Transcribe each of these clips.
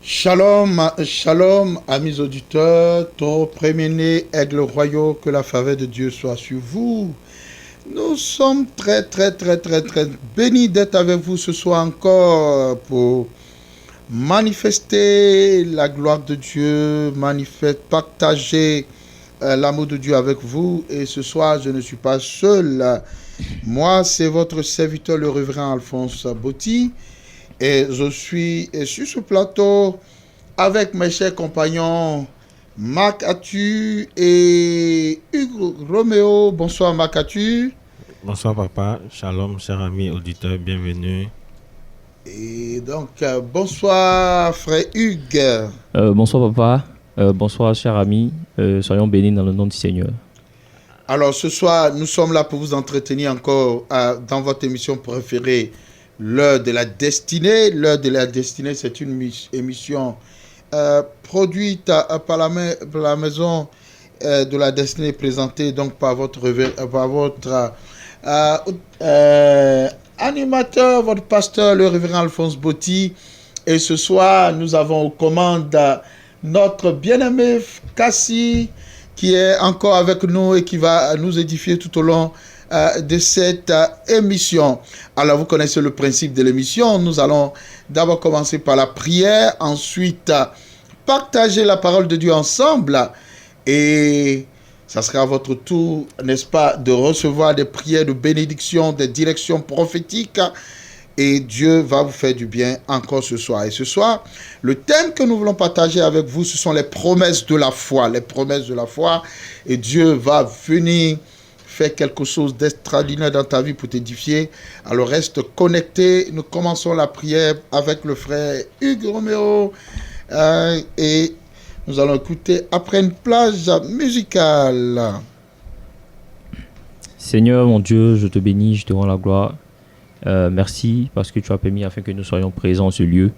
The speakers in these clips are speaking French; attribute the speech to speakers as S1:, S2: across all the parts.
S1: Shalom, shalom, amis auditeurs, ton premier-né, aigle royaux, que la faveur de Dieu soit sur vous. Nous sommes très bénis d'être avec vous ce soir encore pour manifester la gloire de Dieu, partager l'amour de Dieu avec vous. Et ce soir, je ne suis pas seul. Moi, c'est votre serviteur, le révérend Alphonse Botti. Et je suis sur ce plateau avec mes chers compagnons Marc Atu et Hugues Roméo. Bonsoir Marc Atu.
S2: Bonsoir papa, shalom chers amis auditeurs, bienvenue.
S1: Et donc bonsoir frère Hugues.
S3: Bonsoir papa, bonsoir chers amis, soyons bénis dans le nom du Seigneur.
S1: Alors ce soir, nous sommes là pour vous entretenir encore dans votre émission préférée, L'heure de la destinée. L'heure de la destinée, c'est une émission produite par la maison de la destinée, présentée donc par votre animateur, votre pasteur, le révérend Alphonse Botti. Et ce soir, nous avons aux commandes notre bien-aimé Cassie, qui est encore avec nous et qui va nous édifier tout au long de cette émission. Alors, vous connaissez le principe de l'émission. Nous allons d'abord commencer par la prière, ensuite partager la parole de Dieu ensemble, et ça sera à votre tour, n'est-ce pas, de recevoir des prières de bénédiction, des directions prophétiques, et Dieu va vous faire du bien encore ce soir. Et ce soir, le thème que nous voulons partager avec vous, ce sont les promesses de la foi. Les promesses de la foi. Et Dieu va venir faire quelque chose d'extraordinaire dans ta vie pour t'édifier. Alors reste connecté. Nous commençons la prière avec le frère Hugues Roméo. Et nous allons écouter après une plage musicale.
S3: Seigneur mon Dieu, je te bénis, je te rends la gloire. Merci parce que tu as permis afin que nous soyons présents en ce lieu,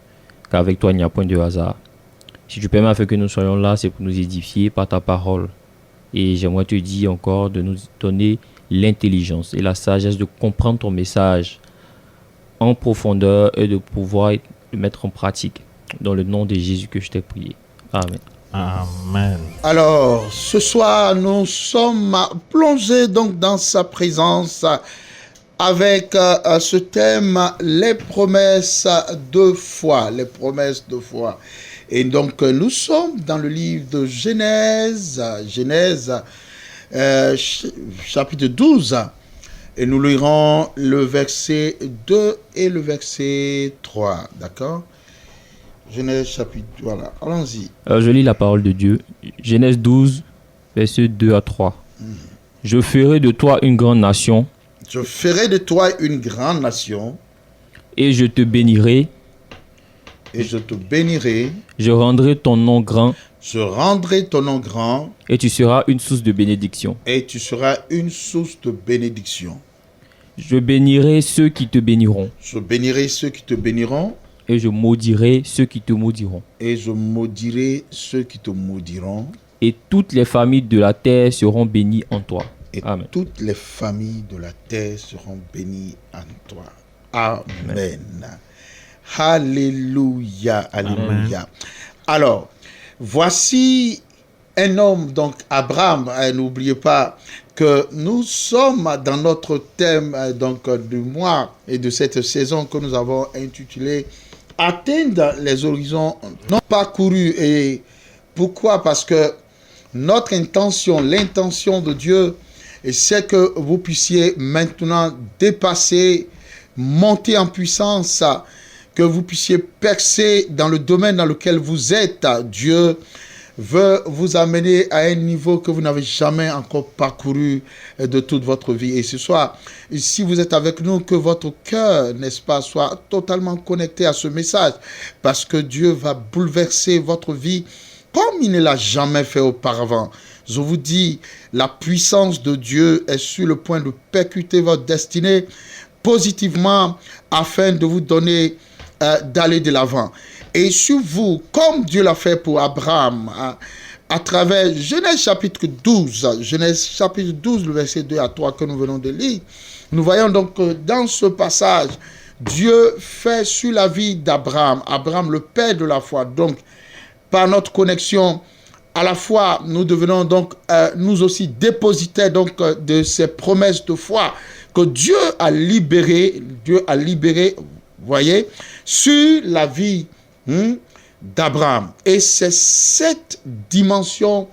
S3: car avec toi il n'y a point de hasard. Si tu permets afin que nous soyons là, c'est pour nous édifier par ta parole. Et j'aimerais te dire encore de nous donner l'intelligence et la sagesse de comprendre ton message en profondeur et de pouvoir le mettre en pratique. Dans le nom de Jésus que je t'ai prié. Amen.
S2: Amen.
S1: Alors, ce soir, nous sommes plongés donc dans sa présence avec ce thème, les promesses de foi. Les promesses de foi. Et donc, nous sommes dans le livre de Genèse, chapitre 12. Et nous lirons le verset 2 et le verset 3. D'accord? Genèse chapitre, voilà, allons-y.
S3: Je lis la parole de Dieu. Genèse 12, verset 2 à 3. Je ferai de toi une grande nation.
S1: Je ferai de toi une grande nation.
S3: Et je te bénirai.
S1: Et je te bénirai.
S3: Je rendrai ton nom grand.
S1: Je rendrai ton nom grand.
S3: Et tu seras une source de bénédiction.
S1: Et tu seras une source de bénédiction.
S3: Je bénirai ceux qui te béniront.
S1: Je bénirai ceux qui te béniront.
S3: Et je maudirai ceux qui te maudiront.
S1: Et je maudirai ceux qui te maudiront.
S3: Et toutes les familles de la terre seront bénies en toi.
S1: Et
S3: Amen.
S1: toutes les familles de la terre seront bénies en toi. Amen. Alléluia. Alléluia.
S2: Amen.
S1: Alors, voici un homme, donc Abraham. N'oubliez pas que nous sommes dans notre thème donc, du mois et de cette saison que nous avons intitulé Atteindre les horizons non parcourus. Et pourquoi? Parce que notre intention, l'intention de Dieu, c'est que vous puissiez maintenant dépasser, monter en puissance, que vous puissiez percer dans le domaine dans lequel vous êtes. Dieu veut vous amener à un niveau que vous n'avez jamais encore parcouru de toute votre vie. Et ce soir, si vous êtes avec nous, que votre cœur, n'est-ce pas, soit totalement connecté à ce message, parce que Dieu va bouleverser votre vie comme il ne l'a jamais fait auparavant. Je vous dis, la puissance de Dieu est sur le point de percuter votre destinée positivement afin de vous donner d'aller de l'avant. Et sur vous, comme Dieu l'a fait pour Abraham, à travers Genèse chapitre 12, le verset 2 à 3 que nous venons de lire, nous voyons donc que dans ce passage, Dieu fait sur la vie d'Abraham, Abraham le père de la foi. Donc, par notre connexion, à la fois, nous devenons donc nous aussi dépositaires donc de ces promesses de foi que Dieu a libérées, voyez, sur la vie d'Abraham. Et c'est cette dimension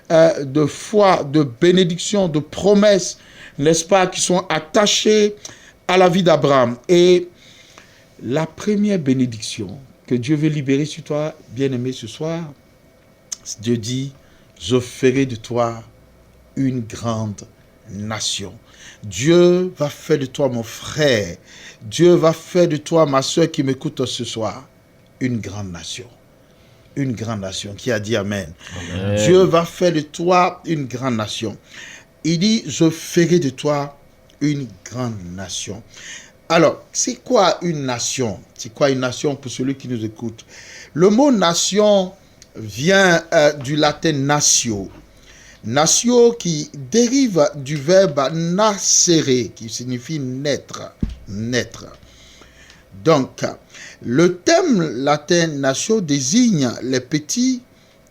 S1: de foi, de bénédiction, de promesses, n'est-ce pas, qui sont attachées à la vie d'Abraham. Et la première bénédiction que Dieu veut libérer sur toi, bien-aimé, ce soir, Dieu dit, je ferai de toi une grande nation. Dieu va faire de toi, mon frère, Dieu va faire de toi, ma soeur qui m'écoute ce soir, une grande nation. Une grande nation. Qui a dit Amen. Amen. Dieu va faire de toi une grande nation. Il dit, je ferai de toi une grande nation. Alors, c'est quoi une nation? C'est quoi une nation pour celui qui nous écoute? Le mot nation vient du latin natio. Natio qui dérive du verbe nascere, qui signifie naître. Naître. Donc, le terme latin natio désigne les petits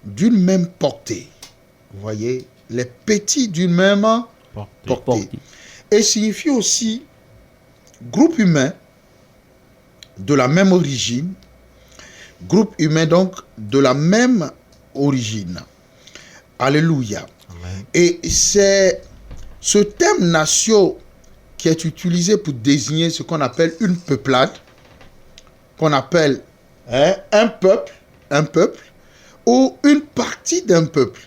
S1: d'une même portée. Vous voyez, les petits d'une même portée. Et signifie aussi groupe humain de la même origine. Groupe humain donc de la même origine. Alléluia. Amen. Et c'est ce terme nation qui est utilisé pour désigner ce qu'on appelle une peuplade, qu'on appelle un peuple ou une partie d'un peuple.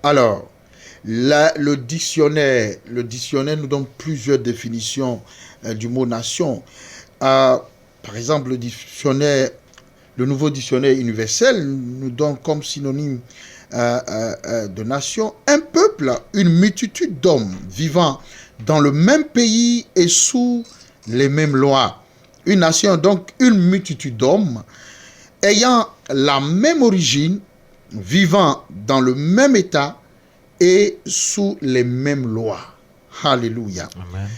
S1: Alors, là, le dictionnaire nous donne plusieurs définitions du mot nation. Par exemple, le nouveau dictionnaire universel nous donne comme synonyme de nation un peuple, une multitude d'hommes vivant dans le même pays et sous les mêmes lois. Une nation, donc une multitude d'hommes ayant la même origine, vivant dans le même état et sous les mêmes lois. Alléluia. Amen.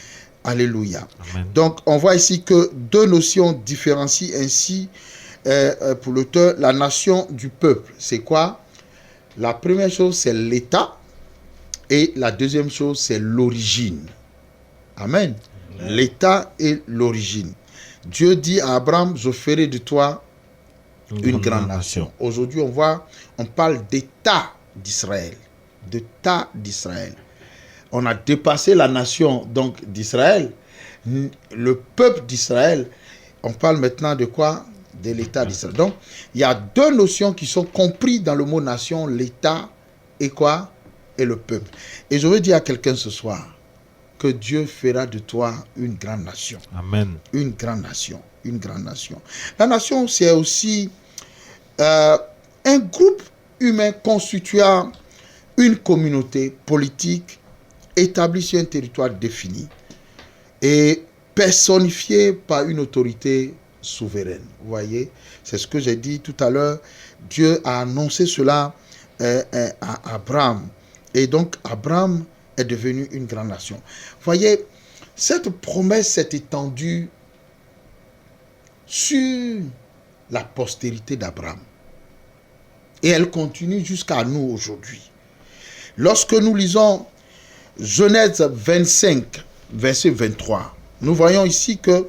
S1: Alléluia. Amen. Donc, on voit ici que deux notions différencient ainsi pour l'auteur la nation du peuple. C'est quoi? La première chose, c'est l'état et la deuxième chose, c'est l'origine. Amen. Amen. L'état et l'origine. Dieu dit à Abraham, je ferai de toi une grande nation. Aujourd'hui, on parle d'état d'Israël. D'état d'Israël. On a dépassé la nation donc d'Israël. Le peuple d'Israël, on parle maintenant de quoi? De l'état d'Israël. Donc, il y a deux notions qui sont comprises dans le mot nation, l'état et quoi? Et le peuple. Et je veux dire à quelqu'un ce soir, que Dieu fera de toi une grande nation. Amen. Une grande nation. Une grande nation. La nation, c'est aussi un groupe humain constituant une communauté politique établie sur un territoire défini et personnifiée par une autorité souveraine. Vous voyez, c'est ce que j'ai dit tout à l'heure. Dieu a annoncé cela à Abraham. Et donc, Abraham est devenu une grande nation. Vous voyez, cette promesse s'est étendue sur la postérité d'Abraham. Et elle continue jusqu'à nous aujourd'hui. Lorsque nous lisons Genèse 25, verset 23, nous voyons ici que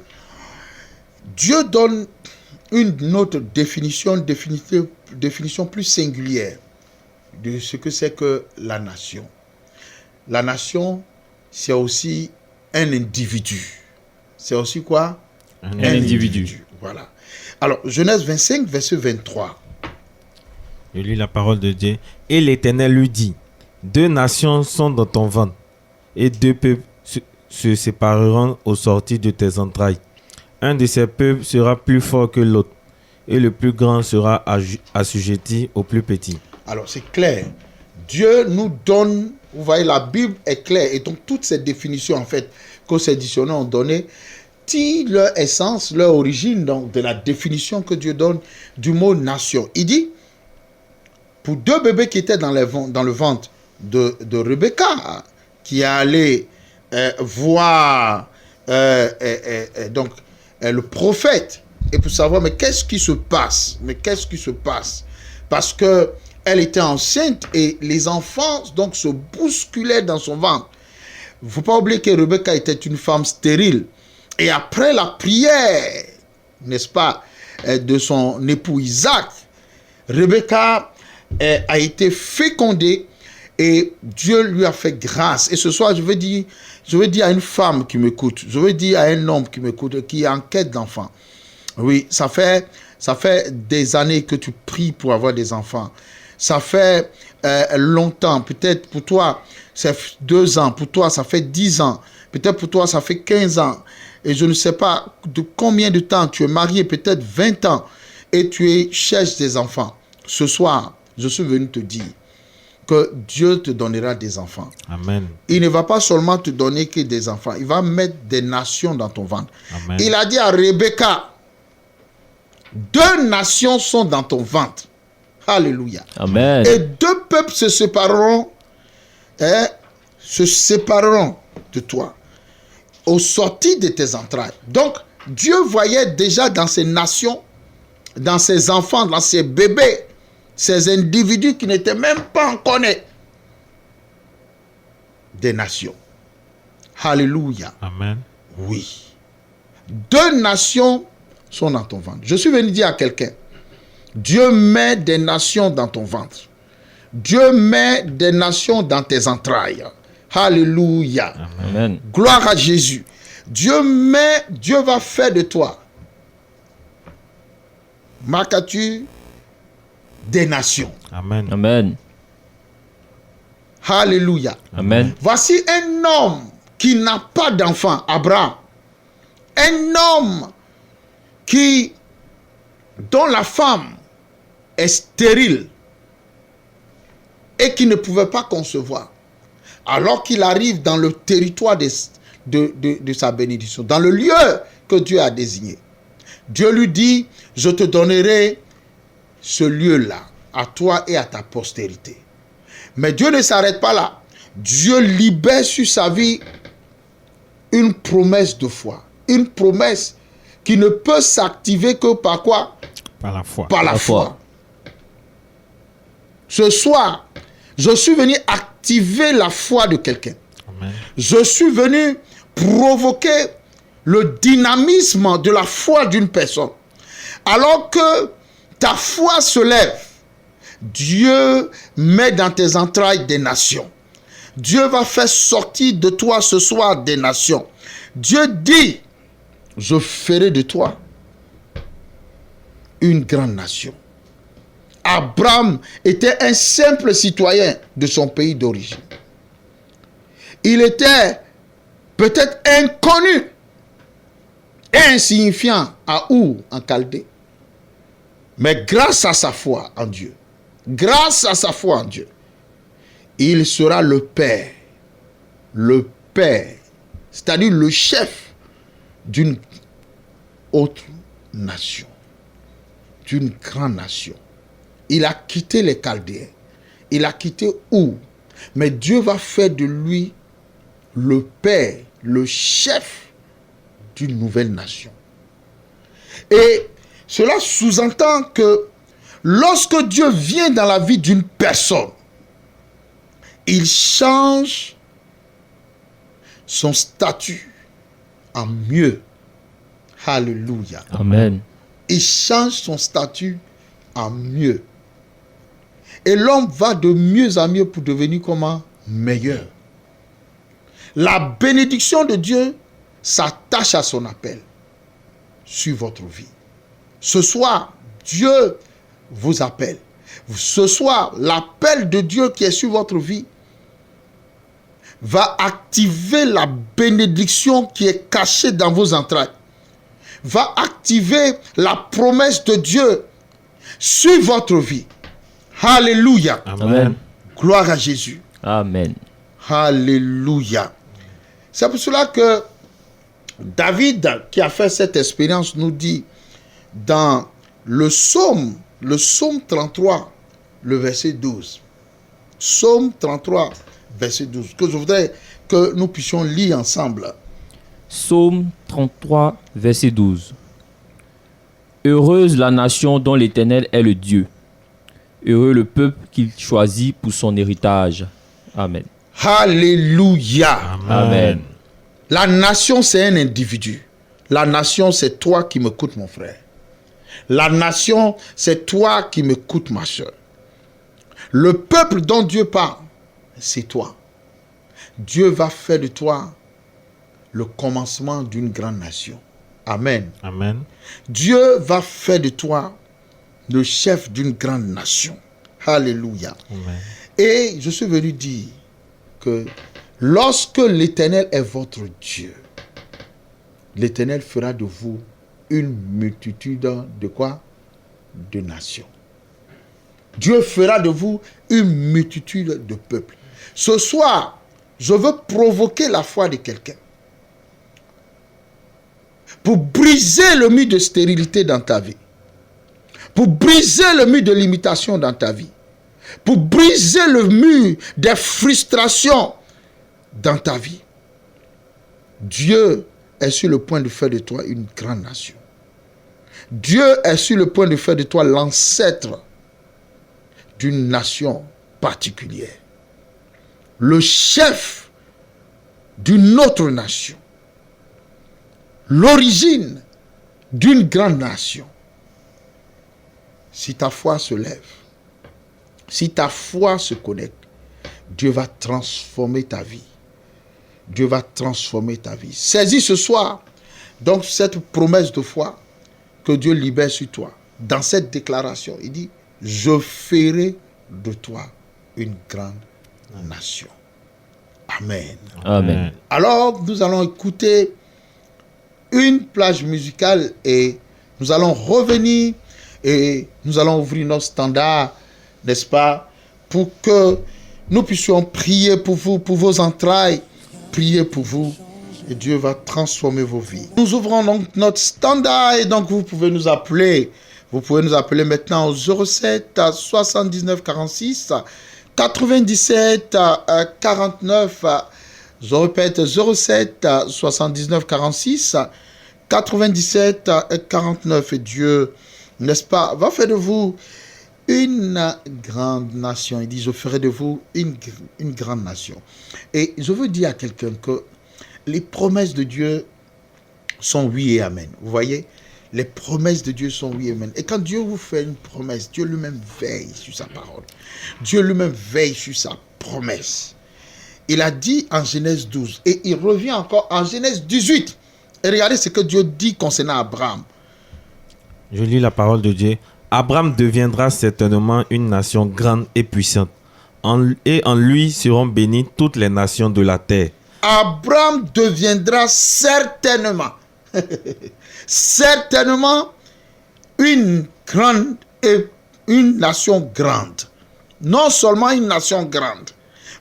S1: Dieu donne une autre définition plus singulière de ce que c'est que la nation. La nation, c'est aussi un individu. C'est aussi quoi?
S3: Un individu.
S1: Voilà. Alors, Genèse 25, verset 23.
S2: Je lis la parole de Dieu. Et l'Éternel lui dit, 2 nations sont dans ton ventre, et 2 peuples se sépareront au sortir de tes entrailles. Un de ces peuples sera plus fort que l'autre, et le plus grand sera assujetti au plus petit.
S1: Alors, c'est clair. Dieu nous donne, vous voyez, la Bible est claire. Et donc, toutes ces définitions, en fait, que ces dictionnaires ont données, tirent leur essence, leur origine, donc, de la définition que Dieu donne du mot nation. Il dit, pour 2 bébés qui étaient dans le ventre de Rebecca, qui est allée voir le prophète, et pour savoir, mais qu'est-ce qui se passe? Parce que elle était enceinte et les enfants donc se bousculaient dans son ventre. Il ne faut pas oublier que Rebecca était une femme stérile. Et après la prière, n'est-ce pas, de son époux Isaac, Rebecca a été fécondée et Dieu lui a fait grâce. Et ce soir, je veux dire à une femme qui m'écoute, je veux dire à un homme qui m'écoute, qui est en quête d'enfants. Oui, ça fait des années que tu pries pour avoir des enfants. Ça fait longtemps. Peut-être pour toi, c'est 2 ans. Pour toi, ça fait 10 ans. Peut-être pour toi, ça fait 15 ans. Et je ne sais pas de combien de temps tu es marié, peut-être 20 ans. Et tu cherches des enfants. Ce soir, je suis venu te dire que Dieu te donnera des enfants.
S2: Amen.
S1: Il ne va pas seulement te donner que des enfants. Il va mettre des nations dans ton ventre.
S2: Amen.
S1: Il a dit à Rebecca, 2 nations sont dans ton ventre. Alléluia.
S3: Amen.
S1: Et 2 peuples se sépareront de toi au sortir de tes entrailles. Donc, Dieu voyait déjà dans ces nations, dans ces enfants, dans ces bébés, ces individus qui n'étaient même pas encore nés, des nations. Alléluia.
S2: Amen.
S1: Oui. 2 nations sont dans ton ventre. Je suis venu dire à quelqu'un, Dieu met des nations dans ton ventre. Dieu met des nations dans tes entrailles. Alléluia.
S3: Amen.
S1: Gloire à Jésus. Dieu va faire de toi, marques-tu, des nations.
S2: Amen.
S3: Amen.
S1: Alléluia.
S3: Amen.
S1: Voici un homme qui n'a pas d'enfant, Abraham. Un homme dont la femme est stérile et qui ne pouvait pas concevoir. Alors qu'il arrive dans le territoire de sa bénédiction, dans le lieu que Dieu a désigné. Dieu lui dit, je te donnerai ce lieu-là à toi et à ta postérité. Mais Dieu ne s'arrête pas là. Dieu libère sur sa vie une promesse de foi. Une promesse qui ne peut s'activer que par quoi?
S2: Par la foi.
S1: Par la foi. Ce soir, je suis venu activer la foi de quelqu'un.
S2: Amen.
S1: Je suis venu provoquer le dynamisme de la foi d'une personne. Alors que ta foi se lève, Dieu met dans tes entrailles des nations. Dieu va faire sortir de toi ce soir des nations. Dieu dit, je ferai de toi une grande nation. Abraham était un simple citoyen de son pays d'origine. Il était peut-être inconnu et insignifiant à Our en Chaldée. Mais grâce à sa foi en Dieu, il sera le père, c'est-à-dire le chef d'une autre nation, d'une grande nation. Il a quitté les Chaldéens, il a quitté Our, mais Dieu va faire de lui le père, le chef d'une nouvelle nation. Et cela sous-entend que lorsque Dieu vient dans la vie d'une personne, il change son statut en mieux. Alléluia.
S3: Amen.
S1: Il change son statut en mieux. Et l'homme va de mieux en mieux pour devenir comment? Meilleur. La bénédiction de Dieu s'attache à son appel sur votre vie. Ce soir, Dieu vous appelle. Ce soir, l'appel de Dieu qui est sur votre vie va activer la bénédiction qui est cachée dans vos entrailles. Va activer la promesse de Dieu sur votre vie. Alléluia.
S3: Amen.
S1: Gloire à Jésus.
S3: Amen.
S1: Alléluia. C'est pour cela que David, qui a fait cette expérience, nous dit dans le psaume 33, le verset 12. Psaume 33, verset 12, que je voudrais que nous puissions lire ensemble.
S3: Psaume 33, verset 12. Heureuse la nation dont l'Éternel est le Dieu. Heureux le peuple qu'il choisit pour son héritage. Amen.
S1: Alléluia.
S3: Amen.
S1: La nation, c'est un individu. La nation, c'est toi qui m'écoutes, mon frère. La nation, c'est toi qui m'écoutes, ma soeur. Le peuple dont Dieu parle, c'est toi. Dieu va faire de toi le commencement d'une grande nation. Amen.
S2: Amen.
S1: Dieu va faire de toi le chef d'une grande nation. Alléluia.
S2: Amen.
S1: Et je suis venu dire que lorsque l'Éternel est votre Dieu, l'Éternel fera de vous une multitude de quoi? De nations. Dieu fera de vous une multitude de peuples. Ce soir, je veux provoquer la foi de quelqu'un pour briser le mur de stérilité dans ta vie, pour briser le mur de limitation dans ta vie, pour briser le mur des frustrations dans ta vie. Dieu est sur le point de faire de toi une grande nation. Dieu est sur le point de faire de toi l'ancêtre d'une nation particulière. Le chef d'une autre nation. L'origine d'une grande nation. Si ta foi se lève, si ta foi se connecte, Dieu va transformer ta vie. Dieu va transformer ta vie. Saisis ce soir donc cette promesse de foi que Dieu libère sur toi. Dans cette déclaration, il dit, je ferai de toi une grande nation. Amen.
S3: Amen.
S1: Alors, nous allons écouter une plage musicale et nous allons revenir et nous allons ouvrir nos standards, n'est-ce pas, pour que nous puissions prier pour vous, pour vos entrailles, prier pour vous et Dieu va transformer vos vies. Nous ouvrons donc notre standard et donc vous pouvez nous appeler. Vous pouvez nous appeler maintenant au 07 79 46 97 49. Je répète, 07 79 46 97 49. Et Dieu, n'est-ce pas, va faire de vous une grande nation. Il dit, je ferai de vous une grande nation. Et je veux dire à quelqu'un que les promesses de Dieu sont oui et amen. Vous voyez, les promesses de Dieu sont oui et amen. Et quand Dieu vous fait une promesse, Dieu lui-même veille sur sa parole. Dieu lui-même veille sur sa promesse. Il a dit en Genèse 12 et il revient encore en Genèse 18. Et regardez ce que Dieu dit concernant Abraham.
S2: Je lis la parole de Dieu. Abraham deviendra certainement une nation grande et puissante. Et en lui seront bénies toutes les nations de la terre.
S1: Abraham deviendra certainement, certainement une grande et une nation grande. Non seulement une nation grande,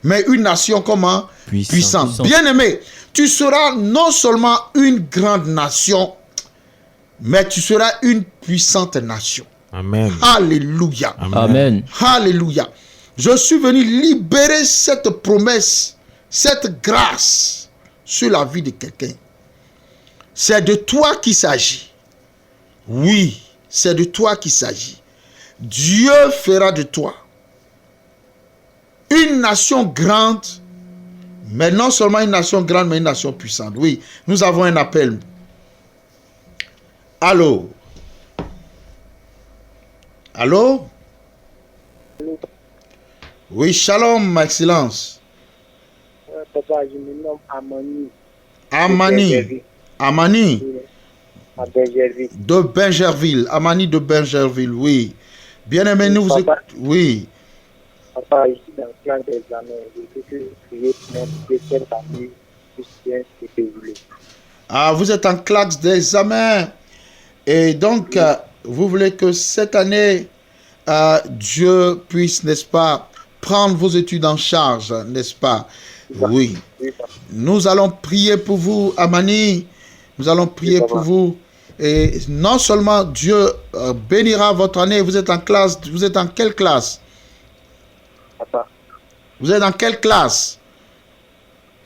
S1: mais une nation comment? Puissante. Bien-aimé, tu seras non seulement une grande nation, mais tu seras une puissante nation.
S2: Amen.
S1: Alléluia.
S3: Amen.
S1: Alléluia. Je suis venu libérer cette promesse, cette grâce sur la vie de quelqu'un. C'est de toi qu'il s'agit. Oui, c'est de toi qu'il s'agit. Dieu fera de toi une nation grande, mais non seulement une nation grande, mais une nation puissante. Oui, nous avons un appel. Allô? Allô? Oui, shalom, ma excellence.
S4: Papa, je me nomme Amani.
S1: Amani. Amani
S4: À Bergerville.
S1: de Benjerville. Amani de Benjerville, oui. Bien-aimé, nous vous...
S4: Papa.
S1: Oui.
S4: Papa, je suis dans le plan d'examen. Je veux que vous priez pour mon deuxième famille Christian et déroulé.
S1: Ah, vous êtes en classe d'examen. Et donc, vous voulez que cette année, Dieu puisse, n'est-ce pas, prendre vos études en charge, n'est-ce pas? Oui.
S4: Oui, papa.
S1: Nous allons prier pour vous, Amani. Nous allons prier
S4: Oui,
S1: pour
S4: papa.
S1: vous. Et non seulement Dieu bénira votre année, vous êtes en classe, vous êtes en quelle classe?
S4: Papa.
S1: Vous êtes dans quelle classe?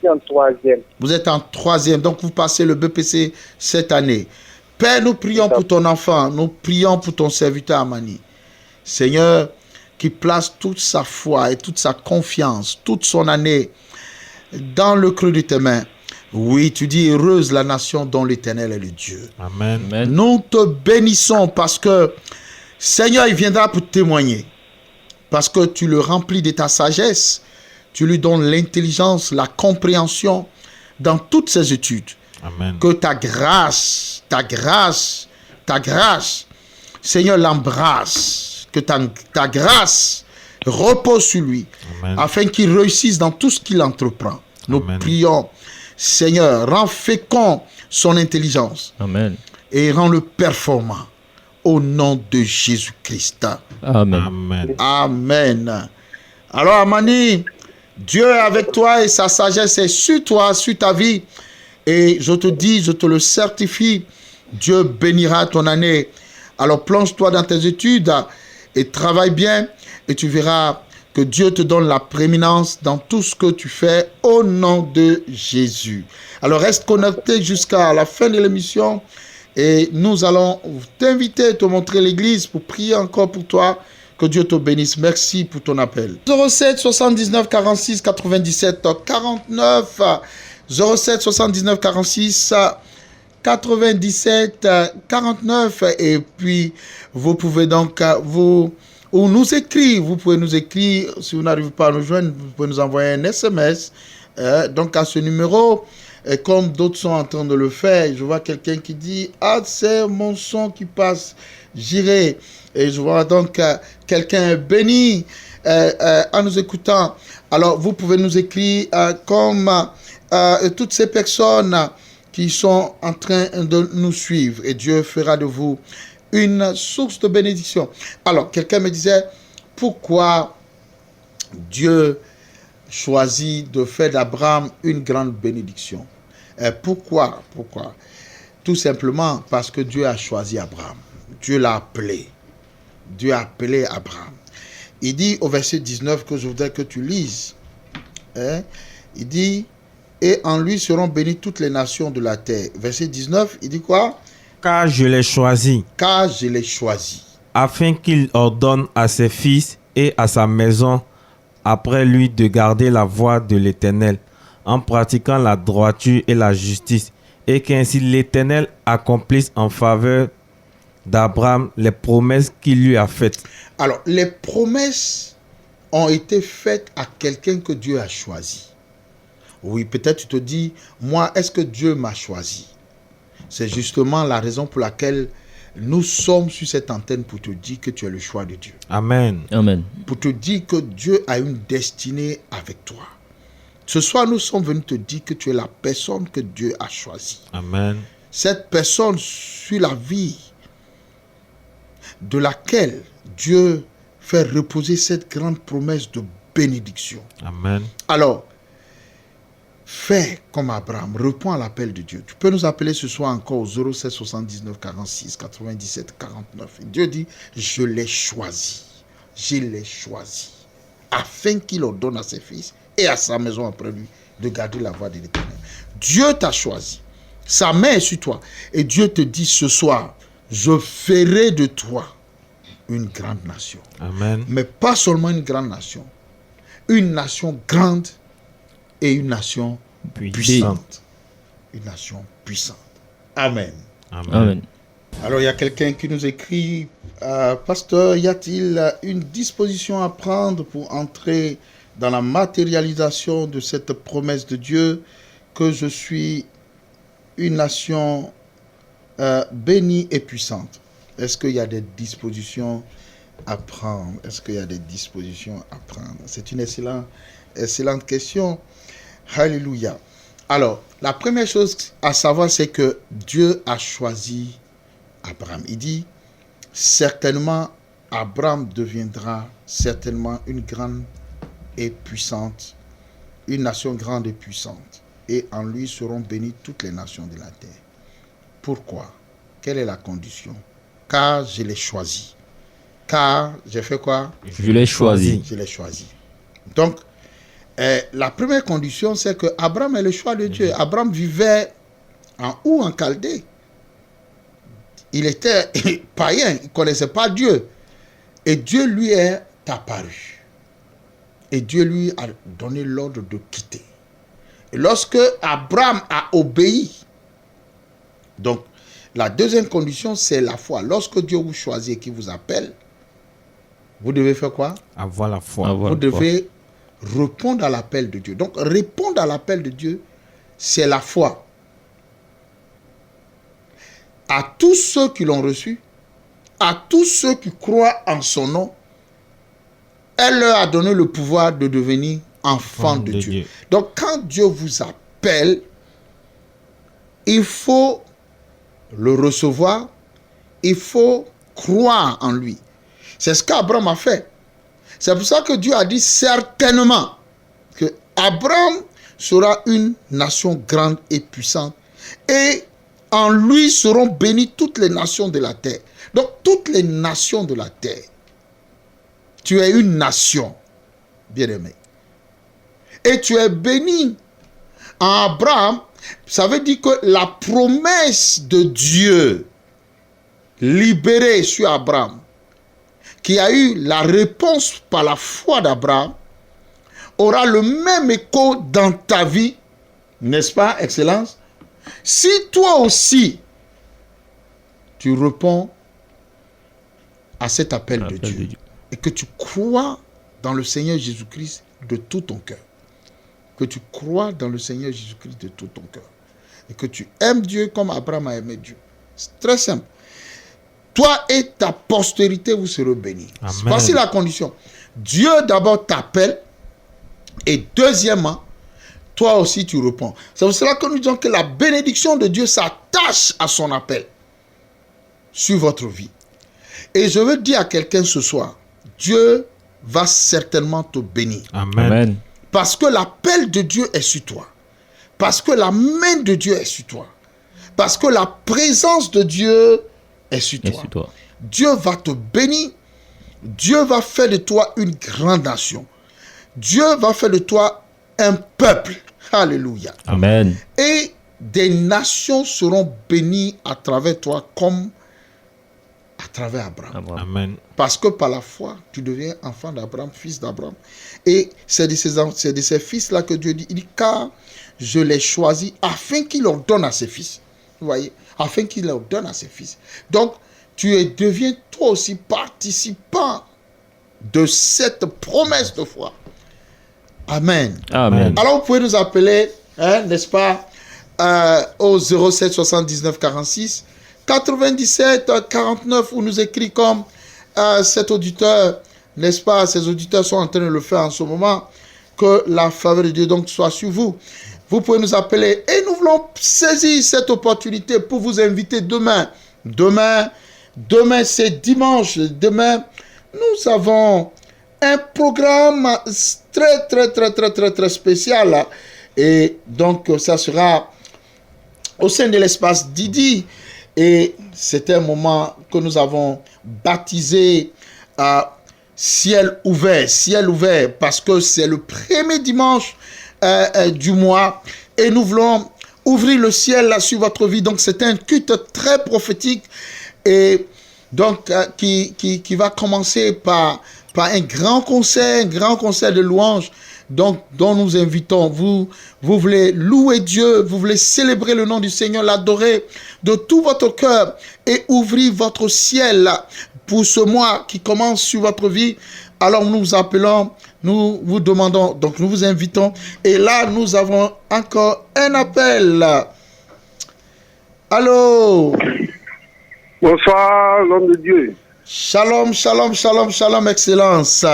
S4: suis en troisième.
S1: Vous êtes en troisième, donc vous passez le BPC cette année. Père, nous prions pour ton enfant, nous prions pour ton serviteur Amani. Seigneur, qui place toute sa foi et toute sa confiance, toute son année dans le creux de tes mains. Oui, tu dis heureuse la nation dont l'Éternel est le Dieu.
S2: Amen.
S3: Amen.
S1: Nous te bénissons parce que Seigneur, il viendra pour témoigner. Parce que tu le remplis de ta sagesse, tu lui donnes l'intelligence, la compréhension dans toutes ses études.
S2: Amen.
S1: Que ta grâce, Seigneur, l'embrasse. Que ta grâce repose sur lui,
S2: Amen.
S1: afin qu'il réussisse dans tout ce qu'il entreprend. Nous
S2: Amen.
S1: prions, Seigneur, rends fécond son intelligence
S3: Amen.
S1: et rends-le performant. Au nom de Jésus-Christ.
S3: Amen.
S2: Amen.
S1: Amen. Alors, Amani, Dieu est avec toi et sa sagesse est sur toi, sur ta vie. Et je te dis, je te le certifie, Dieu bénira ton année. Alors, plonge-toi dans tes études et travaille bien et tu verras que Dieu te donne la prééminence dans tout ce que tu fais au nom de Jésus. Alors, reste connecté jusqu'à la fin de l'émission. Et nous allons t'inviter, te montrer l'église pour prier encore pour toi. Que Dieu te bénisse. Merci pour ton appel. 07 79 46 97 49. 07 79 46 97 49. Et puis, vous pouvez donc nous écrire. Vous pouvez nous écrire. Si vous n'arrivez pas à nous joindre, vous pouvez nous envoyer un SMS. Donc, à ce numéro. Et comme d'autres sont en train de le faire, je vois quelqu'un qui dit « Ah, c'est mon son qui passe, j'irai. » Et je vois donc quelqu'un béni en nous écoutant. Alors, vous pouvez nous écrire comme toutes ces personnes qui sont en train de nous suivre. Et Dieu fera de vous une source de bénédiction. Alors, quelqu'un me disait « Pourquoi Dieu choisit de faire d'Abraham une grande bénédiction ?» Pourquoi? Tout simplement parce que Dieu a choisi Abraham. Dieu l'a appelé. Dieu a appelé Abraham. Il dit au verset 19 que je voudrais que tu lises. Il dit, et en lui seront bénies toutes les nations de la terre. Verset 19, il dit quoi?
S2: Car je l'ai choisi,
S1: Car je l'ai choisi.
S2: afin qu'il ordonne à ses fils et à sa maison après lui de garder la voie de l'Éternel, en pratiquant la droiture et la justice, et qu'ainsi l'Éternel accomplisse en faveur d'Abraham les promesses qu'il lui a faites.
S1: Alors, les promesses ont été faites à quelqu'un que Dieu a choisi. Oui, peut-être tu te dis, moi, est-ce que Dieu m'a choisi? C'est justement la raison pour laquelle nous sommes sur cette antenne pour te dire que tu es le choix de Dieu.
S2: Amen.
S3: Amen.
S1: Pour te dire que Dieu a une destinée avec toi. Ce soir, nous sommes venus te dire que tu es la personne que Dieu a choisie.
S2: Amen.
S1: Cette personne sur la vie de laquelle Dieu fait reposer cette grande promesse de bénédiction.
S2: Amen.
S1: Alors, fais comme Abraham, réponds à l'appel de Dieu. Tu peux nous appeler ce soir encore au 07 79 46 97 49. Dieu dit, je l'ai choisi. Je l'ai choisi. Afin qu'il ordonne à ses fils et à sa maison après lui de garder la voie de l'Éternel. Dieu t'a choisi. Sa main est sur toi. Et Dieu te dit ce soir, je ferai de toi une grande nation.
S2: Amen.
S1: Mais pas seulement une grande nation. Une nation grande et une nation puissante. Une nation puissante. Amen.
S2: Amen.
S3: Amen.
S1: Alors il y a quelqu'un qui nous écrit, Pasteur, y a-t-il une disposition à prendre pour entrer dans la matérialisation de cette promesse de Dieu que je suis une nation bénie et puissante? Est-ce qu'il y a des dispositions à prendre? Est-ce qu'il y a des dispositions à prendre? C'est une excellente question. Alléluia. Alors, la première chose à savoir, c'est que Dieu a choisi Abraham. Il dit, certainement, Abraham deviendra certainement une grande et puissante, une nation grande et puissante. Et en lui seront bénies toutes les nations de la terre. Pourquoi? Quelle est la condition? Car je l'ai choisi. Car j'ai fait quoi?
S3: Je l'ai choisi.
S1: Je l'ai choisi. Donc, la première condition, c'est que Abraham est le choix de Dieu. Abraham vivait en Chaldée. Il était païen, il ne connaissait pas Dieu. Et Dieu lui est apparu. Et Dieu lui a donné l'ordre de quitter. Et lorsque Abraham a obéi, donc la deuxième condition, c'est la foi. Lorsque Dieu vous choisit et qu'il vous appelle, vous devez faire quoi?
S2: Avoir la foi.
S3: Avoir
S1: Vous
S3: la foi.
S1: devez répondre à l'appel de Dieu. Donc, répondre à l'appel de Dieu, c'est la foi. À tous ceux qui l'ont reçu, à tous ceux qui croient en son nom, elle leur a donné le pouvoir de devenir enfants de Dieu. Donc, quand Dieu vous appelle, il faut le recevoir, il faut croire en lui. C'est ce qu'Abraham a fait. C'est pour ça que Dieu a dit certainement que Abraham sera une nation grande et puissante. Et en lui seront bénies toutes les nations de la terre. Donc, toutes les nations de la terre. Tu es une nation, bien-aimé. Et tu es béni. En Abraham, ça veut dire que la promesse de Dieu libérée sur Abraham, qui a eu la réponse par la foi d'Abraham, aura le même écho dans ta vie, n'est-ce pas, Excellence? Si toi aussi, tu réponds à cet appel de Dieu et que tu crois dans le Seigneur Jésus-Christ de tout ton cœur, que tu crois dans le Seigneur Jésus-Christ de tout ton cœur et que tu aimes Dieu comme Abraham a aimé Dieu. C'est très simple. Toi et ta postérité, vous serez bénis.
S2: Amen.
S1: Voici la condition. Dieu d'abord t'appelle et deuxièmement, toi aussi tu réponds. C'est pour cela que nous disons que la bénédiction de Dieu s'attache à son appel sur votre vie. Et je veux dire à quelqu'un ce soir, Dieu va certainement te bénir.
S2: Amen.
S3: Amen.
S1: Parce que l'appel de Dieu est sur toi. Parce que la main de Dieu est sur toi. Parce que la présence de Dieu est sur
S3: Et
S1: toi.
S3: sur toi.
S1: Dieu va te bénir. Dieu va faire de toi une grande nation. Dieu va faire de toi un peuple. Alléluia.
S3: Amen.
S1: Et des nations seront bénies à travers toi comme à travers Abraham.
S3: Amen.
S2: Amen.
S1: Parce que par la foi, tu deviens enfant d'Abraham, fils d'Abraham. Et c'est de ces fils-là que Dieu dit, il dit, car je les choisis afin qu'il leur donne à ses fils. Vous voyez? Afin qu'il leur donne à ses fils. Donc, deviens toi aussi participant de cette promesse de foi. Amen.
S3: Amen.
S1: Alors, vous pouvez nous appeler, n'est-ce pas, au 07 79 46 97 49 ou nous écrit comme cet auditeur, n'est-ce pas, ces auditeurs sont en train de le faire en ce moment, que la faveur de Dieu donc soit sur vous. Vous pouvez nous appeler et nous voulons saisir cette opportunité pour vous inviter demain. Demain c'est dimanche. Demain, nous avons un programme très spécial. Là. Et donc, ça sera au sein de l'espace Didi. Et c'est un moment que nous avons baptisé ciel ouvert, parce que c'est le premier dimanche du mois. Et nous voulons ouvrir le ciel là sur votre vie. Donc, c'est un culte très prophétique. Et donc, qui va commencer par un grand concert de louanges, donc, dont nous invitons. Vous voulez louer Dieu, vous voulez célébrer le nom du Seigneur, l'adorer de tout votre cœur et ouvrir votre ciel là, pour ce mois qui commence sur votre vie. Alors, nous vous appelons, nous vous demandons, donc nous vous invitons. Et là, nous avons encore un appel. Allô?
S5: Bonsoir, l'homme de Dieu.
S1: Shalom, excellence.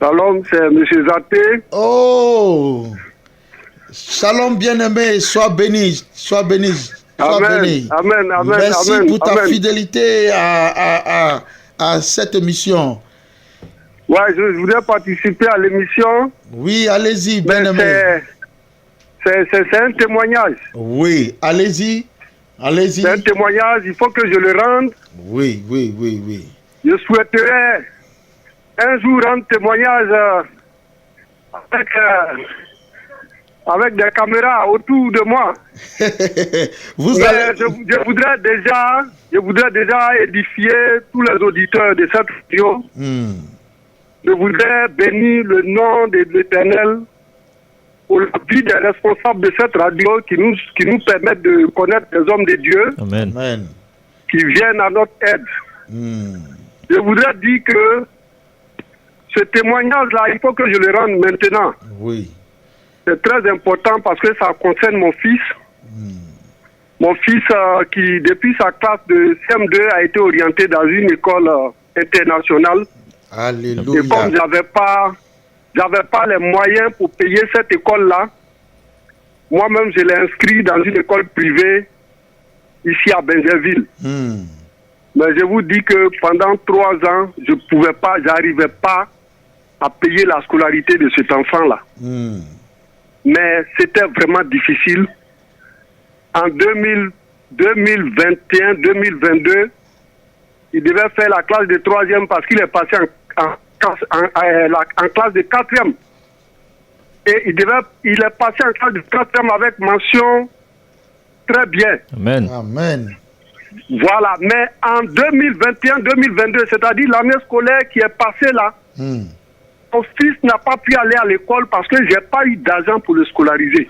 S5: Shalom, c'est M. Zaté.
S1: Oh, shalom bien-aimé, sois béni.
S5: Amen.
S1: Merci pour ta
S5: amen.
S1: fidélité à cette émission.
S5: Ouais, je voudrais participer à l'émission.
S1: Oui, allez-y,
S5: Mais
S1: bien-aimé.
S5: c'est un témoignage.
S1: Oui, allez-y.
S5: C'est un témoignage, il faut que je le rende.
S1: Oui.
S5: Je souhaiterais un jour rendre témoignage avec des caméras autour de moi.
S1: Vous
S5: Mais
S1: allez...
S5: je voudrais déjà édifier tous les auditeurs de cette radio. Je voudrais bénir le nom de l'Éternel pour la vie des responsables de cette radio qui nous permettent de connaître les hommes de Dieu
S3: Amen.
S1: Amen.
S5: qui viennent à notre aide. Je voudrais dire que ce témoignage-là, il faut que je le rende maintenant.
S1: Oui.
S5: C'est très important parce que ça concerne mon fils. Mon fils qui, depuis sa classe de CM2, a été orienté dans une école internationale. Et
S1: Alléluia.
S5: comme j'avais pas les moyens pour payer cette école-là, moi-même je l'ai inscrit dans une école privée ici à Benjerville. Mais je vous dis que pendant 3 ans, j'arrivais pas à payer la scolarité de cet enfant-là. Mais c'était vraiment difficile. En 2021, 2022, il devait faire la classe de 3e parce qu'il est passé en classe de 4e. Et il est passé en classe de 4e avec mention très bien.
S3: Amen.
S1: Amen.
S5: Voilà, mais en 2021-2022, c'est-à-dire l'année scolaire qui est passée là, mon fils n'a pas pu aller à l'école parce que j'ai pas eu d'argent pour le scolariser.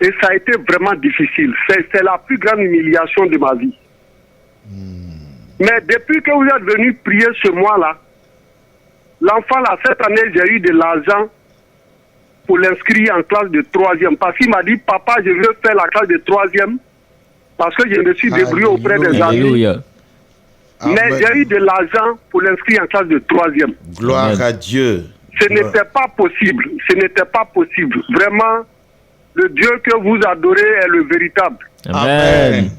S5: Et ça a été vraiment difficile. C'est la plus grande humiliation de ma vie. Mais depuis que vous êtes venu prier ce mois-là, l'enfant là, cette année, j'ai eu de l'argent pour l'inscrire en classe de 3e. Parce qu'il m'a dit, papa, je veux faire la classe de 3e parce que je me suis débrouillé auprès des amis.
S3: Alléluia.
S5: Mais
S1: Amen.
S5: j'ai eu de l'argent pour l'inscrire en classe de 3e.
S1: Gloire
S3: Amen.
S1: à Dieu.
S5: Ce n'était pas possible. Ce n'était pas possible. Vraiment, le Dieu que vous adorez est le véritable.
S3: Amen.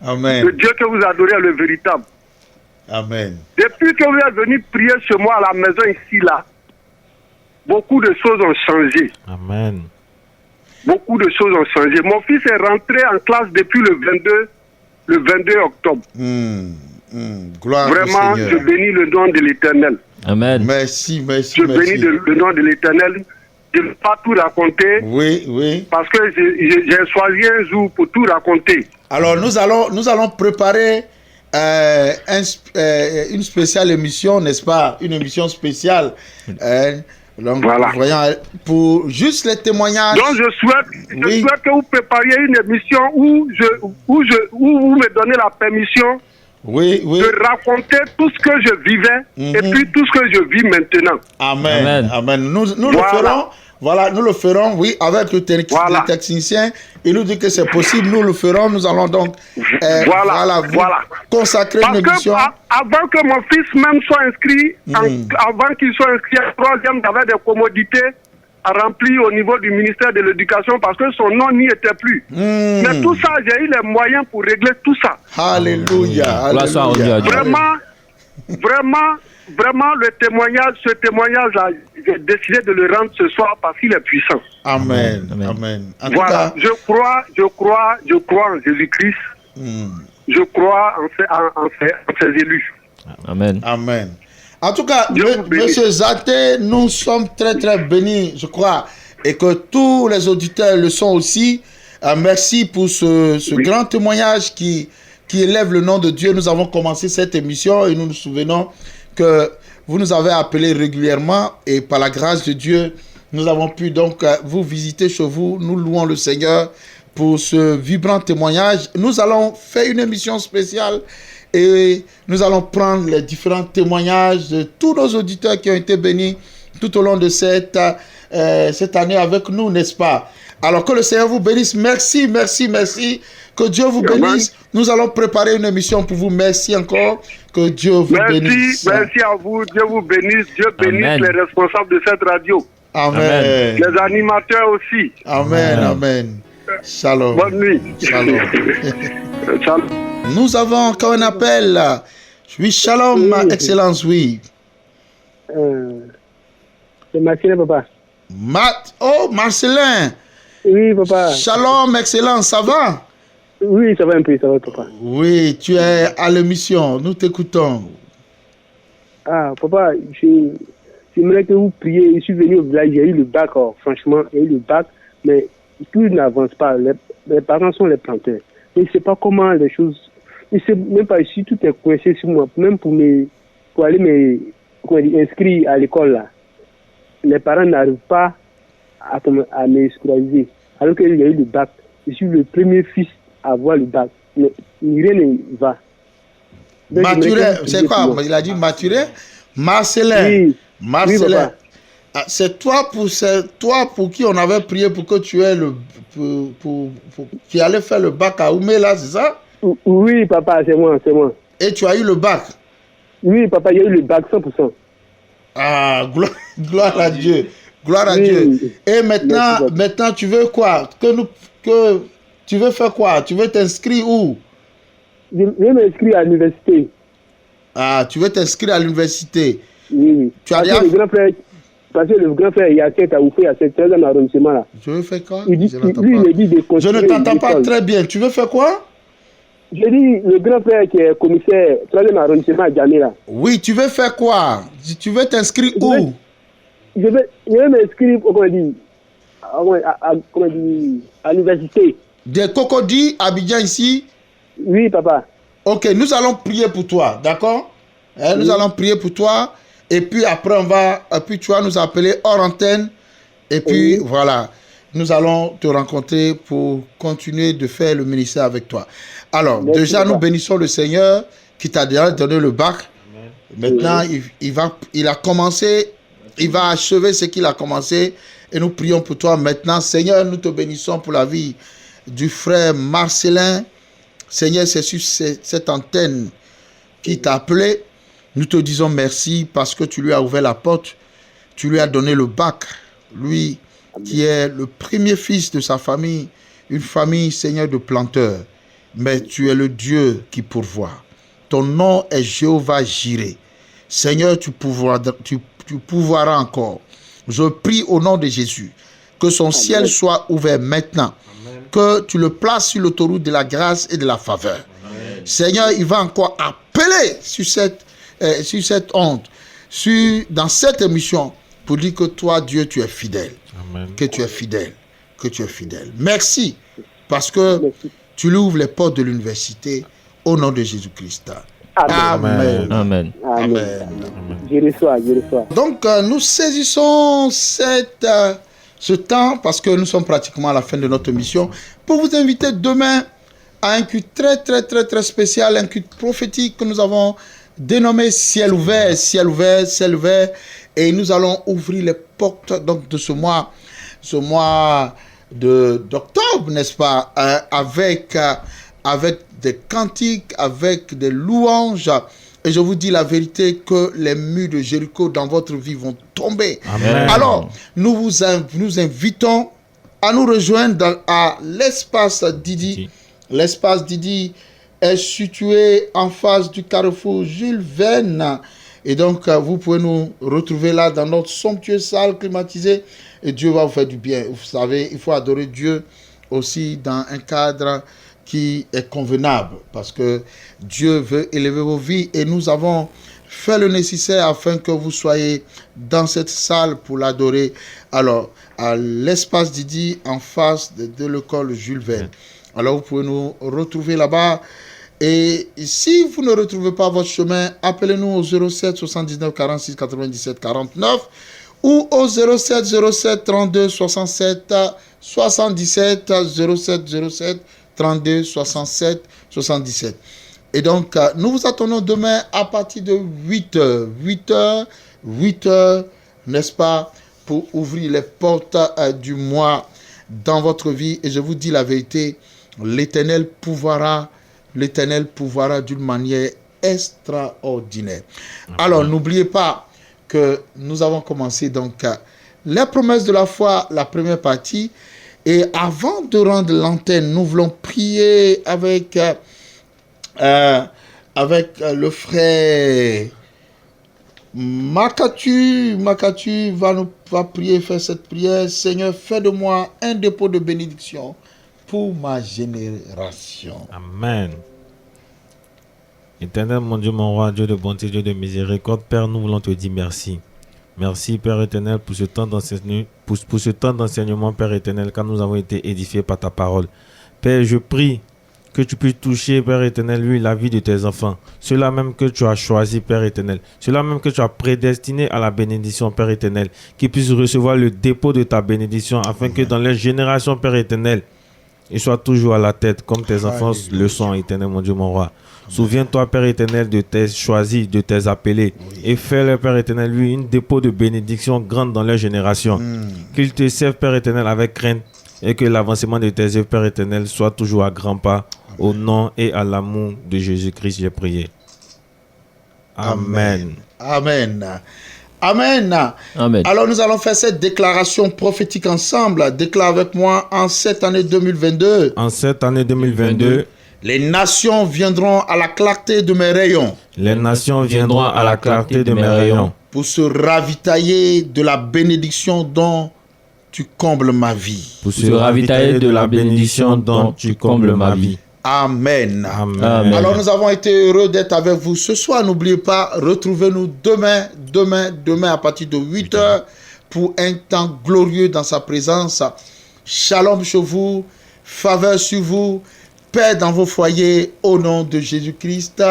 S1: Amen.
S5: Le Dieu que vous adorez est le véritable.
S1: Amen.
S5: Depuis que vous êtes venu prier ce mois à la maison ici, là, beaucoup de choses ont changé.
S2: Amen.
S5: Beaucoup de choses ont changé. Mon fils est rentré en classe depuis le 22 octobre.
S1: Gloire
S5: Vraiment,
S1: au
S5: je
S1: Seigneur.
S5: bénis le nom de l'Éternel.
S3: Amen.
S1: Merci, merci,
S5: Je bénis
S1: merci.
S5: le nom de l'Éternel. Je ne vais pas tout raconter
S1: Oui, oui.
S5: parce que j'ai choisi un jour pour tout raconter.
S1: Alors, nous allons préparer une spéciale émission, n'est-ce pas? Une émission spéciale. Donc,
S5: Voilà.
S1: voyons, pour juste les témoignages.
S5: Donc, je souhaite que vous prépariez une émission où vous me donnez la permission
S1: Oui, oui.
S5: de raconter tout ce que je vivais et puis tout ce que je vis maintenant.
S1: Amen.
S3: Amen.
S1: Amen. Nous
S5: Voilà.
S1: le ferons. Voilà, nous le ferons, oui, avec le
S5: Voilà.
S1: technicien. Il nous dit que c'est possible, nous le ferons. Nous allons donc
S5: Voilà.
S1: consacrer
S5: Parce
S1: une
S5: que
S1: émission.
S5: avant que mon fils même soit inscrit, avant qu'il soit inscrit en 3e, j'avais des commodités à remplir au niveau du ministère de l'Éducation parce que son nom n'y était plus. Mais tout ça, j'ai eu les moyens pour régler tout ça.
S1: Alléluia.
S3: Gloire soit rendue à Dieu.
S5: Vraiment, ce témoignage-là, j'ai décidé de le rendre ce soir parce qu'il est puissant.
S1: Amen.
S3: Amen.
S1: Amen. En tout
S5: Voilà,
S1: cas,
S5: je crois en Jésus-Christ. Je crois en ses élus.
S3: Amen.
S1: Amen. En tout cas,
S5: Dieu vous bénisse.
S1: Monsieur Zaté, nous sommes très très bénis, je crois, et que tous les auditeurs le sont aussi. Merci pour ce grand témoignage qui élève le nom de Dieu. Nous avons commencé cette émission et nous nous souvenons que vous nous avez appelés régulièrement et par la grâce de Dieu, nous avons pu donc vous visiter chez vous. Nous louons le Seigneur pour ce vibrant témoignage. Nous allons faire une émission spéciale et nous allons prendre les différents témoignages de tous nos auditeurs qui ont été bénis tout au long de cette année avec nous, n'est-ce pas? Alors que le Seigneur vous bénisse. Merci, merci, merci. Que Dieu vous bénisse. Nous allons préparer une émission pour vous. Merci encore. Que Dieu vous bénisse.
S5: Merci à vous. Dieu vous bénisse. Dieu bénisse
S3: Amen.
S5: les responsables de cette radio.
S1: Amen.
S5: Les animateurs aussi.
S1: Amen. Amen. Shalom.
S5: Bonne nuit.
S1: Shalom.
S5: Shalom.
S1: Nous avons encore un appel. Oui, shalom, excellence, oui.
S6: C'est Marcelin, papa.
S1: Marcelin.
S6: Oui, papa.
S1: Shalom, excellence, ça va?
S6: Oui, ça va un peu, ça va, papa.
S1: Oui, tu es à l'émission, nous t'écoutons.
S6: Ah, papa, j'aimerais que vous priez. Je suis venu au village, j'ai eu le bac, franchement, j'ai eu le bac, mais tout n'avance pas. Les parents sont les planteurs. Je ne sais pas comment les choses. Je ne sais même pas si tout est coincé sur moi, même pour aller inscrire à l'école là. Les parents n'arrivent pas à me scolariser. Alors que j'ai eu le bac. Je suis le premier fils à avoir le bac. Mais rien ne va. Donc,
S1: Mathurin, c'est quoi? Il a dit Mathurin. Marcelin.
S6: Oui.
S1: Marcelin.
S6: Oui,
S1: c'est toi pour qui on avait prié pour que tu aies qui allait faire le bac à Oumé là, c'est ça?
S6: Oui, papa, c'est moi.
S1: Et tu as eu le bac?
S6: Oui, papa, j'ai eu le bac 100%.
S1: Ah, gloire à Dieu. Gloire à Dieu. Et maintenant, tu veux quoi? Tu veux faire quoi? Tu veux t'inscrire où?
S6: Je vais m'inscrire à l'université.
S1: Ah, tu veux t'inscrire à l'université?
S6: Oui.
S1: Tu as
S6: parce que le grand frère Yacet a ouvert à cette 13e arrondissement là.
S1: Je veux faire quoi?
S6: Je
S1: ne t'entends pas très bien. Tu veux faire quoi?
S6: Je dis le grand frère qui est commissaire 13e arrondissement à Djamé là.
S1: Oui, tu veux faire quoi? Tu veux t'inscrire où?
S6: Je vais m'inscrire, à l'université.
S1: Des Cocody, Abidjan ici?
S6: Oui, papa.
S1: Ok, nous allons prier pour toi, d'accord? Nous allons prier pour toi. Et puis après, tu vas nous appeler hors antenne. Et puis voilà, nous allons te rencontrer pour continuer de faire le ministère avec toi. Alors, déjà, nous bénissons le Seigneur qui t'a déjà donné le bac. Maintenant, il a commencé, il va achever ce qu'il a commencé. Et nous prions pour toi maintenant. Seigneur, nous te bénissons pour la vie du frère Marcelin. Seigneur, c'est sur cette antenne qui t'a appelé. Nous te disons merci parce que tu lui as ouvert la porte. Tu lui as donné le bac. Lui qui est le premier fils de sa famille. Une famille, Seigneur, de planteurs. Mais tu es le Dieu qui pourvoit. Ton nom est Jéhovah Jireh. Seigneur, tu pourvoiras encore. Je prie au nom de Jésus que son ciel soit ouvert maintenant. Amen. Que tu le places sur l'autoroute de la grâce et de la faveur. Amen. Seigneur, il va encore appeler sur cette onde, dans cette émission, pour dire que toi, Dieu, tu es fidèle. Amen. Que tu es fidèle. Que tu es fidèle. Merci, parce que tu lui ouvres les portes de l'université au nom de Jésus-Christ.
S3: Amen.
S6: Amen.
S1: Amen.
S6: Je reçois.
S1: Donc, nous saisissons ce temps, parce que nous sommes pratiquement à la fin de notre mission, pour vous inviter demain à un culte très, très, très, très spécial, un culte prophétique que nous avons dénommé Ciel ouvert, Ciel ouvert, Ciel ouvert. Et nous allons ouvrir les portes donc, de ce mois d'octobre, n'est-ce pas, avec des cantiques, avec des louanges. Et je vous dis la vérité que les murs de Jéricho dans votre vie vont tomber.
S2: Amen.
S1: Alors, nous vous invitons à nous rejoindre à l'espace Didi. L'espace Didi est situé en face du carrefour Jules Verne. Et donc, vous pouvez nous retrouver là dans notre somptueuse salle climatisée. Et Dieu va vous faire du bien. Vous savez, il faut adorer Dieu aussi dans un cadre qui est convenable. Parce que Dieu veut élever vos vies. Et nous avons fait le nécessaire afin que vous soyez dans cette salle pour l'adorer. Alors, à l'espace Didi, en face de l'école Jules Verne. Alors, vous pouvez nous retrouver là-bas. Et si vous ne retrouvez pas votre chemin, appelez-nous au 07 79 46 97 49 ou au 07 07 32 67 77 07 07 32 67 77. Et donc, nous vous attendons demain à partir de 8h. 8h, n'est-ce pas, pour ouvrir les portes du mois dans votre vie. Et je vous dis la vérité, l'Éternel pourvoira d'une manière extraordinaire. Alors, n'oubliez pas que nous avons commencé donc les promesses de la foi, la première partie. Et avant de rendre l'antenne, nous voulons prier avec le frère Makatu. Makatu va prier, faire cette prière. Seigneur, fais de moi un dépôt de bénédiction pour ma génération.
S2: Amen. Éternel, mon Dieu, mon roi, Dieu de bonté, Dieu de miséricorde, Père, nous voulons te dire merci. Merci, Père éternel, pour ce temps d'enseignement, Père éternel, car nous avons été édifiés par ta parole. Père, je prie que tu puisses toucher, Père éternel, lui, la vie de tes enfants. Ceux-là même que tu as choisi, Père éternel. Ceux-là même que tu as prédestiné à la bénédiction, Père éternel. Qu'ils puissent recevoir le dépôt de ta bénédiction, afin que dans leur génération, Père éternel, ils soient toujours à la tête, comme tes enfants le sont, éternel, mon Dieu, mon roi. Souviens-toi, Père éternel, de tes choisis, de tes appelés. Et fais-leur, Père éternel, lui, une dépôt de bénédiction grande dans leur génération. Qu'ils te servent, Père éternel, avec crainte. Et que l'avancement de tes œuvres, Père éternel, soit toujours à grands pas. Au nom et à l'amour de Jésus-Christ, j'ai prié. Amen.
S1: Amen. Amen.
S3: Amen.
S1: Alors nous allons faire cette déclaration prophétique ensemble. Déclare avec moi en cette année 2022.
S2: En cette année 2022,
S1: les nations viendront à la clarté de mes rayons.
S2: les nations viendront à la clarté de mes rayons
S1: Pour se ravitailler de la bénédiction dont tu combles ma vie.
S2: pour se ravitailler de la bénédiction dont tu combles ma vie.
S1: Amen.
S2: Amen.
S3: Amen.
S1: Alors nous avons été heureux d'être avec vous ce soir. N'oubliez pas, retrouvez-nous demain à partir de 8h pour un temps glorieux dans sa présence. Shalom sur vous, faveur sur vous, paix dans vos foyers au nom de Jésus-Christ.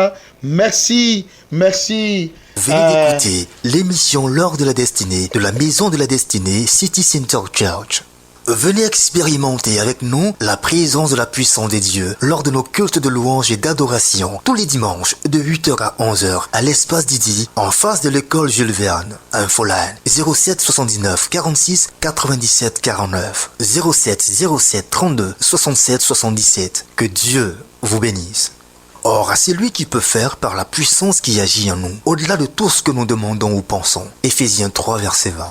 S1: Merci.
S7: Venez d'écouter l'émission L'Or de la Destinée de la Maison de la Destinée City Center Church. Venez expérimenter avec nous la présence de la puissance des dieux lors de nos cultes de louange et d'adoration tous les dimanches de 8h à 11h à l'espace Didi en face de l'école Jules Verne. Infoline 07 79 46 97 49 07 07 32 67 77. Que Dieu vous bénisse. Or, à celui qui peut faire par la puissance qui agit en nous, au-delà de tout ce que nous demandons ou pensons. Éphésiens 3, verset 20.